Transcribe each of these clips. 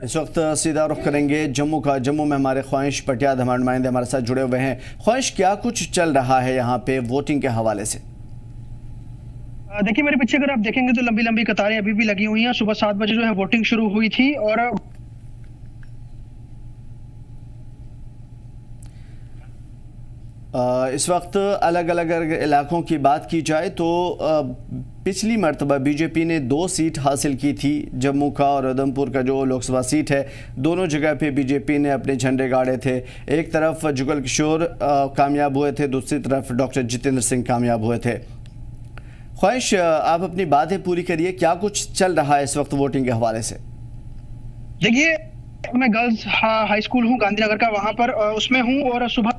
इस वक्त सीधा रुख करेंगे जम्मू का। जम्मू में हमारे ख्वाहिश पटियाला हमारे नुमाइंदे हमारे साथ जुड़े हुए हैं। ख्वाहिश, क्या कुछ चल रहा है यहाँ पे वोटिंग के हवाले से? देखिए, मेरे पीछे अगर आप देखेंगे तो लंबी लंबी कतारें अभी भी लगी हुई हैं। सुबह 7 बजे जो है वोटिंग शुरू हुई थी और इस वक्त अलग अलग इलाकों की बात की जाए तो पिछली मरतबा बीजेपी ने 2 सीट हासिल की थी। जम्मू का और उधमपुर का जो लोकसभा सीट है, दोनों जगह पे बीजेपी ने अपने झंडे गाड़े थे। एक तरफ जुगल किशोर कामयाब हुए थे, दूसरी तरफ डॉक्टर जितेंद्र सिंह कामयाब हुए थे। ख्वाहिश, आप अपनी बातें पूरी करिए, क्या कुछ चल रहा है इस वक्त वोटिंग के हवाले से? देखिए, मैं गर्ल्स हाई स्कूल हूँ गांधीनगर का, वहां पर उसमें हूँ और सुबह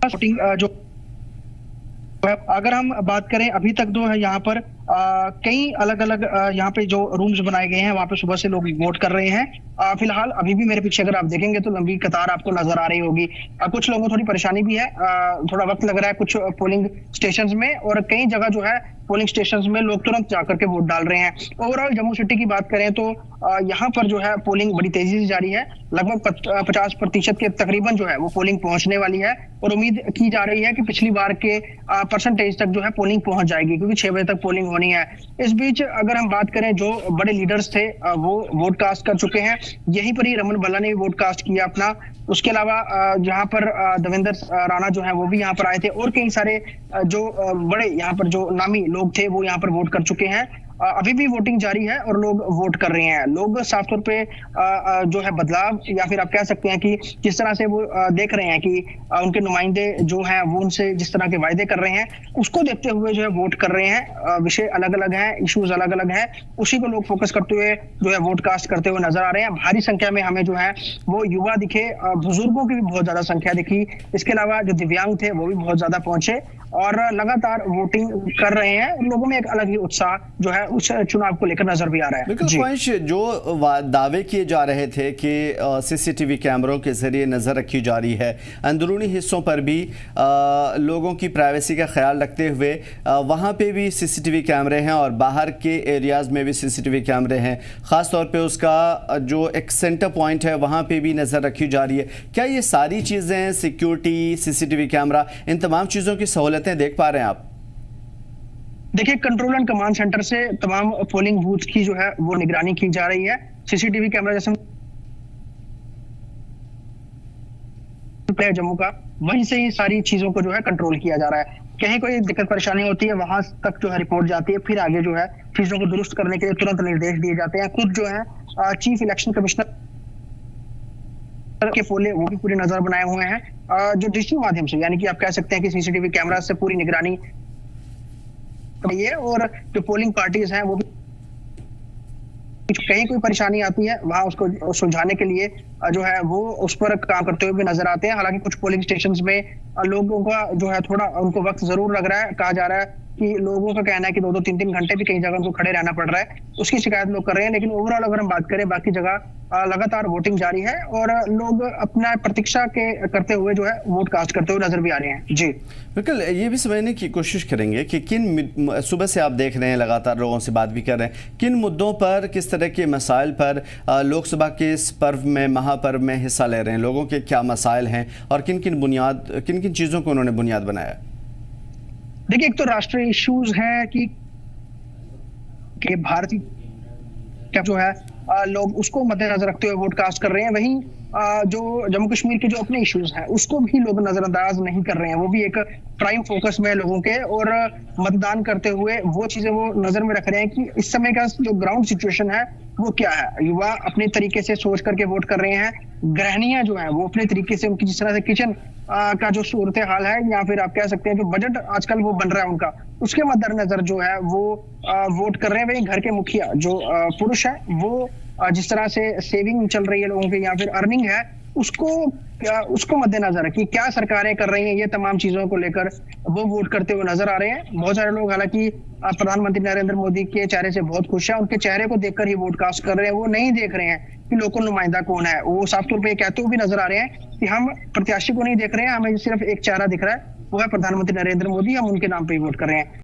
वोटिंग जो अगर हम बात करें अभी तक जो है यहाँ पर कई अलग अलग यहाँ पे जो रूम्स बनाए गए हैं वहां पे सुबह से लोग वोट कर रहे हैं। फिलहाल अभी भी मेरे पीछे अगर आप देखेंगे तो लंबी कतार आपको नजर आ रही होगी। कुछ लोगों को थोड़ी परेशानी भी है, थोड़ा वक्त लग रहा है कुछ पोलिंग स्टेशंस में, और कई जगह जो है पोलिंग स्टेशंस में लोग तुरंत जाकर के वोट डाल रहे हैं। ओवरऑल जम्मू सिटी की बात करें तो यहाँ पर जो है पोलिंग बड़ी तेजी से जारी है। लगभग 50% के तकरीबन जो है वो पोलिंग पहुंचने वाली है और उम्मीद की जा रही है कि पिछली बार के परसेंटेज तक जो है पोलिंग पहुंच जाएगी, क्योंकि 6 बजे तक पोलिंग होनी है। इस बीच अगर हम बात करें, जो बड़े लीडर्स थे वो वोट कास्ट कर चुके हैं। यहीं पर ही रमन भल्ला ने भी वोट कास्ट किया अपना। उसके अलावा जहां पर देवेंद्र राणा जो है वो भी यहाँ पर आए थे और कई सारे जो बड़े यहाँ पर जो नामी लोग थे वो यहाँ पर वोट कर चुके हैं। अभी भी वोटिंग जारी है और लोग वोट कर रहे हैं। लोग साफ तौर पे जो है बदलाव, या फिर आप कह सकते हैं कि जिस तरह से वो देख रहे हैं कि उनके नुमाइंदे जो हैं वो उनसे जिस तरह के वायदे कर रहे हैं, उसको देखते हुए जो है वोट कर रहे हैं। विषय अलग अलग हैं, इश्यूज अलग अलग हैं, उसी को लोग फोकस करते हुए जो है वोट कास्ट करते हुए नजर आ रहे हैं। भारी संख्या में हमें जो है वो युवा दिखे, बुजुर्गों की भी बहुत ज्यादा संख्या दिखी। इसके अलावा जो दिव्यांग थे वो भी बहुत ज्यादा पहुंचे और लगातार वोटिंग कर रहे हैं। लोगों में एक अलग ही उत्साह जो है उस चुनाव को लेकर नजर भी आ रहा है। बिल्कुल ख्वाहिश, जो दावे किए जा रहे थे कि सीसीटीवी कैमरों के जरिए नजर रखी जा रही है, अंदरूनी हिस्सों पर भी लोगों की प्राइवेसी का ख्याल रखते हुए वहां पे भी सीसीटीवी कैमरे हैं और बाहर के एरियाज में भी सीसीटीवी कैमरे हैं। खास तौर पे उसका जो एक सेंटर पॉइंट है वहां पे भी नजर रखी जा रही है। क्या ये सारी चीजें, सिक्योरिटी, सीसीटीवी कैमरा, इन तमाम चीजों की सहूलतें देख पा रहे हैं आप? देखिए, कंट्रोल एंड कमांड सेंटर से तमाम पोलिंग बूथ की जो है वो निगरानी की जा रही है। सीसीटीवी कैमरा जैसे जम्मू का, वहीं से ही सारी चीजों को जो है कंट्रोल किया जा रहा है। कहीं कोई दिक्कत परेशानी होती है वहां तक जो है रिपोर्ट जाती है, फिर आगे जो है चीजों को दुरुस्त करने के लिए तुरंत निर्देश दिए जाते हैं। खुद जो है चीफ इलेक्शन कमिश्नर के फोले वो भी पूरी नजर बनाए हुए हैं, जो डिजिटल माध्यम से, यानी कि आप कह सकते हैं कि सीसीटीवी कैमरा से पूरी निगरानी है। और जो पोलिंग पार्टीज हैं वो भी कहीं कोई परेशानी आती है वहां उसको सुलझाने के लिए जो है वो उस पर काम करते हुए भी नजर आते हैं। हालांकि कुछ पोलिंग स्टेशंस में लोगों का जो है थोड़ा उनको वक्त जरूर लग रहा है। कहा जा रहा है कि लोगों का कहना है कि 2-2, 3-3 घंटे भी कई जगह उनको खड़े रहना पड़ रहा है, उसकी शिकायत लोग कर रहे हैं। लेकिन ओवरऑल अगर हम बात करें, बाकी जगह लगातार वोटिंग जारी है और लोग अपना प्रतीक्षा के करते हुए जो है वोट कास्ट करते हुए नजर भी आ रहे हैं। जी बिल्कुल, ये भी समझने की कोशिश करेंगे कि किन, सुबह से आप देख रहे हैं लगातार लोगों से बात भी कर रहे हैं, किन मुद्दों पर, किस तरह के मसाइल पर लोकसभा के इस पर्व में, महापर्व में हिस्सा ले रहे हैं, लोगों के क्या मसाइल हैं और किन किन चीज़ों को उन्होंने बुनियाद बनाया? देखिए, एक तो राष्ट्रीय इश्यूज हैं कि भारतीय जो है लोग उसको मद्देनजर रखते हुए वोट कास्ट कर रहे हैं। वहीं जो जम्मू कश्मीर के जो अपने इश्यूज हैं उसको भी लोग नजरअंदाज नहीं कर रहे हैं, वो भी एक प्राइम फोकस में है लोगों के। और मतदान करते हुए वो चीजें वो नजर में रख रहे हैं कि इस समय का जो ग्राउंड सिचुएशन है वो क्या है। युवा अपने तरीके से सोच करके वोट कर रहे हैं। गृहिणियां जो है वो अपने तरीके से, उनकी जिस तरह से किचन का जो सूरत हाल है, या फिर आप कह सकते हैं जो बजट आजकल वो बन रहा है उनका, उसके मद्देनजर जो है वो वोट कर रहे हैं। वही घर के मुखिया जो पुरुष है वो जिस तरह से सेविंग चल रही है लोगों की, या फिर अर्निंग है, उसको मद्देनजर है कि क्या सरकारें कर रही हैं, ये तमाम चीजों को लेकर वो वोट करते हुए नजर आ रहे हैं। बहुत सारे लोग हालांकि प्रधानमंत्री नरेंद्र मोदी के चेहरे से बहुत खुश है, उनके चेहरे को देखकर ही वोट कास्ट कर रहे हैं। वो नहीं देख रहे हैं कि लोकल नुमाइंदा कौन है, वो साफ तौर पर ये कहते हुए भी नजर आ रहे हैं कि हम प्रत्याशी को नहीं देख रहे हैं, हमें सिर्फ एक चेहरा दिख रहा है, वो है प्रधानमंत्री नरेंद्र मोदी, हम उनके नाम पर ही वोट कर रहे हैं।